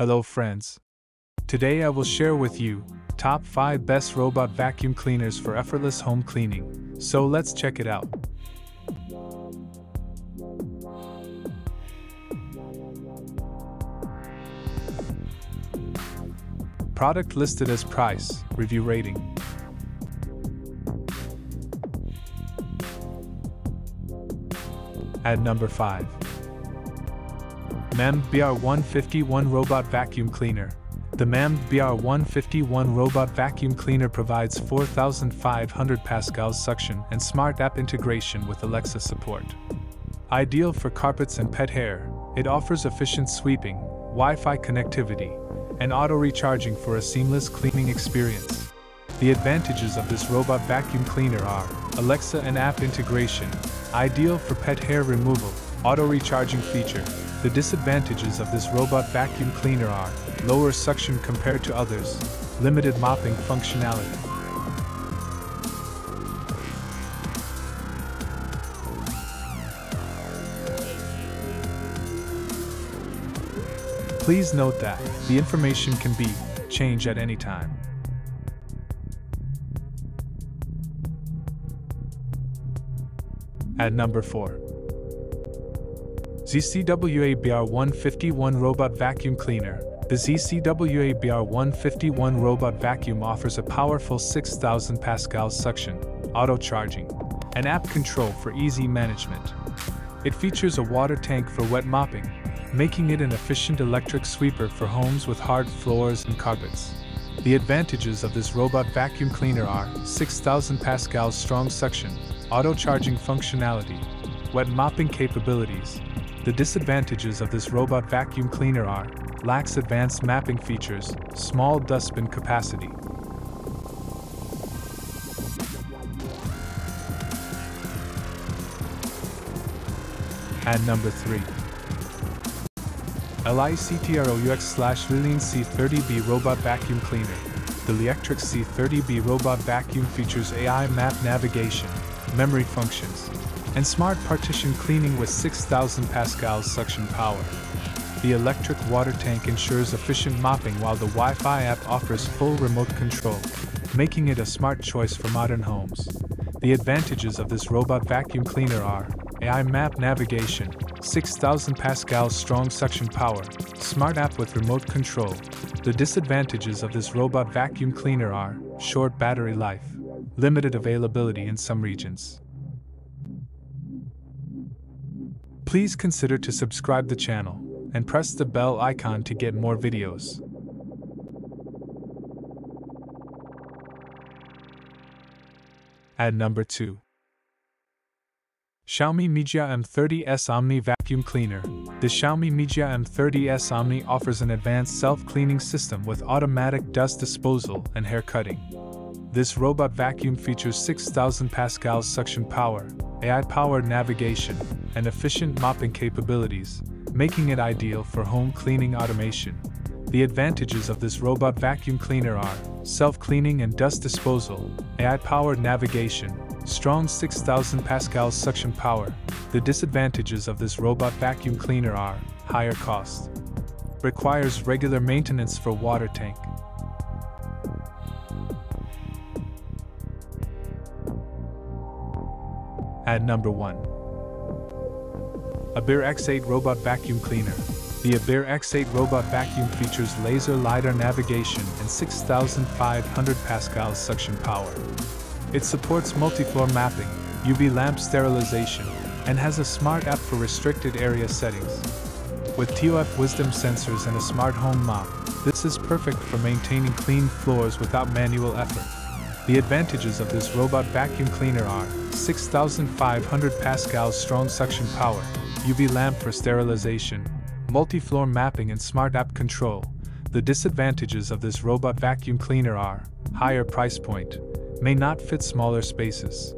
Hello friends. Today I will share with you top 5 best robot vacuum cleaners for effortless home cleaning. So let's check it out. Product listed as price, review rating. At number 5. MAMNV 151 Robot Vacuum Cleaner. The MAMNV 151 Robot Vacuum Cleaner provides 4,500 pascals suction and smart app integration with Alexa support. Ideal for carpets and pet hair, it offers efficient sweeping, Wi-Fi connectivity, and auto-recharging for a seamless cleaning experience. The advantages of this robot vacuum cleaner are Alexa and app integration, ideal for pet hair removal, auto-recharging feature. The disadvantages of this robot vacuum cleaner are lower suction compared to others, limited mopping functionality. Please note that the information can be changed at any time. At number 4. ZCWA ABIR 151 Robot Vacuum Cleaner. The ZCWA ABIR 151 Robot Vacuum offers a powerful 6,000 pascals suction, auto-charging, and app control for easy management. It features a water tank for wet mopping, making it an efficient electric sweeper for homes with hard floors and carpets. The advantages of this robot vacuum cleaner are 6,000 pascals strong suction, auto-charging functionality, wet mopping capabilities. The disadvantages of this robot vacuum cleaner are lacks advanced mapping features, small dustbin capacity. At number 3. LIECTROUX/LILIN C30B Robot Vacuum Cleaner. The LIECTROUX C30B Robot Vacuum features AI map navigation, memory functions, and smart partition cleaning with 6,000 pascals suction power. The electric water tank ensures efficient mopping while the Wi-Fi app offers full remote control, making it a smart choice for modern homes. The advantages of this robot vacuum cleaner are AI map navigation, 6,000 pascals strong suction power, smart app with remote control. The disadvantages of this robot vacuum cleaner are short battery life, limited availability in some regions. Please consider to subscribe the channel and press the bell icon to get more videos. At number 2. Xiaomi MIJIA M30S OMNI Vacuum Cleaner. The Xiaomi MIJIA M30S OMNI offers an advanced self-cleaning system with automatic dust disposal and hair cutting. This robot vacuum features 6,000 pascals suction power, AI-powered navigation, and efficient mopping capabilities, making it ideal for home cleaning automation. The advantages of this robot vacuum cleaner are self-cleaning and dust disposal, AI-powered navigation, strong 6,000 pascals suction power. The disadvantages of this robot vacuum cleaner are higher cost, requires regular maintenance for water tank. At number 1. ABIR X8 Robot Vacuum Cleaner. The ABIR X8 Robot Vacuum features laser LiDAR navigation and 6,500 pascals suction power. It supports multi-floor mapping, UV lamp sterilization, and has a smart app for restricted area settings. With TOF Wisdom sensors and a smart home mop, this is perfect for maintaining clean floors without manual effort. The advantages of this robot vacuum cleaner are 6,500 pascals strong suction power, UV lamp for sterilization, multi-floor mapping and smart app control. The disadvantages of this robot vacuum cleaner are higher price point, may not fit smaller spaces.